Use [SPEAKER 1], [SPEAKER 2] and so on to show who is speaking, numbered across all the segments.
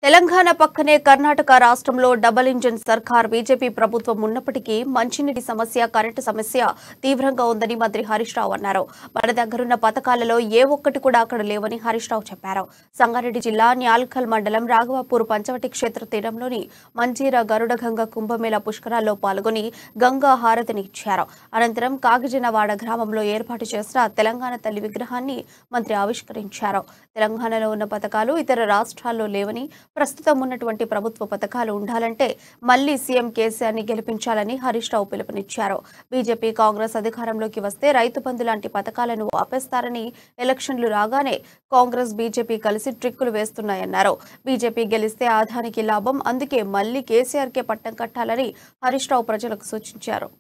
[SPEAKER 1] తెలంగాణ పక్కనే కర్ణాటక రాష్ట్రంలో double engine సర్కార్ బీజేపీ ప్రభుత్వం ఉన్నప్పటికీ మంచినీటి సమస్య, కరెంటు సమస్య తీవ్రంగా ఉందని మంత్రి హరీష్ రావు అన్నారు. మన దగ్గరున్న పథకాలలో ఏ ఒక్కటి కూడా అక్కడ లేవని హరీష్ రావు చెప్పారు. సంగారెడ్డి జిల్లా న్యాల్కల్ మండలం రాఘవాపూర్ పంచవటి క్షేత్ర తీరంలోని మంజీర గరుడగంగ కుంభమేళ పుష్కరాల్లో పాల్గొని గంగా హారతిని ఇచ్చారు. అనంతరం కాగిజనవాడ గ్రామంలో ఏర్పాటు చేసిన తెలంగాణ తల్లి విగ్రహాన్ని మంత్రి ఆవిష్కరించారు. తెలంగాణలో ఉన్న పథకాలు ఇతర రాష్ట్రాల్లో లేవని, ప్రస్తుతం ఉన్నటువంటి ప్రభుత్వ పథకాలు ఉండాలంటే మళ్లీ సీఎం కేసీఆర్ ని గెలిపించాలని హరీష్ రావు పిలుపునిచ్చారు. బీజేపీ కాంగ్రెస్ అధికారంలోకి వస్తే రైతు బంధు లాంటి పథకాలను ఆపేస్తారని, ఎలక్షన్లు రాగానే కాంగ్రెస్ బీజేపీ కలిసి ట్రిక్కులు వేస్తున్నాయన్నారు. బీజేపీ గెలిస్తే ఆదానికి లాభం, అందుకే మళ్లీ కేసీఆర్ కే పట్టం కట్టాలని హరీష్ రావు ప్రజలకు సూచించారు.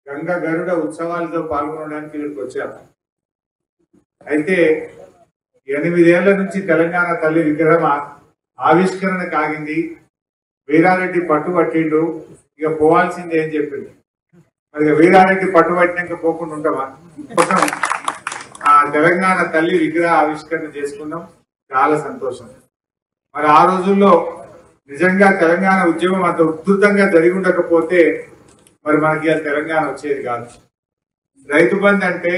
[SPEAKER 2] గంగా గరుడ ఉత్సవాలతో పాల్గొనడానికి ఇక్కడికి వచ్చాము. అయితే 8 ఏళ్ల నుంచి తెలంగాణ తల్లి విగ్రహం ఆవిష్కరణ కాగింది. వీరారెడ్డి పట్టుబట్టిండు, ఇక పోవాల్సిందే అని చెప్పిండు. మరి వీరారెడ్డి పట్టుబట్టినాక పోకుండా ఉంటామా? ఆ తెలంగాణ తల్లి విగ్రహ ఆవిష్కరణ చేసుకున్నాం, చాలా సంతోషం. మరి ఆ రోజుల్లో నిజంగా తెలంగాణ ఉద్యమం అంత ఉధృతంగా జరిగి ఉండకపోతే మరి మనకి తెలంగాణ వచ్చేది కాదు. రైతు బంధు అంటే,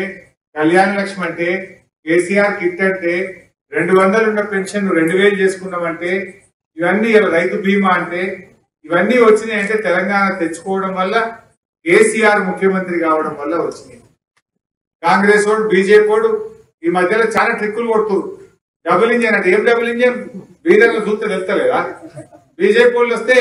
[SPEAKER 2] కళ్యాణ లక్ష్మి అంటే, కేసీఆర్ కిట్ అంటే, 200 ఉన్న పెన్షన్ 2000 చేసుకున్నామంటే, ఇవన్నీ రైతు బీమా అంటే, ఇవన్నీ వచ్చినాయి అంటే తెలంగాణ తెచ్చుకోవడం వల్ల, కేసీఆర్ ముఖ్యమంత్రి కావడం వల్ల వచ్చినాయి. కాంగ్రెస్ వాడు, బీజేపీ వాడు ఈ మధ్యలో చాలా ట్రిక్కులు కొడుతున్నారు. డబుల్ ఇంజన్ అంటే ఏం డబుల్ ఇంజన్? బీదర్లో చూస్తే తెలుస్తలేదా? బీజేపీ వాళ్ళు వస్తే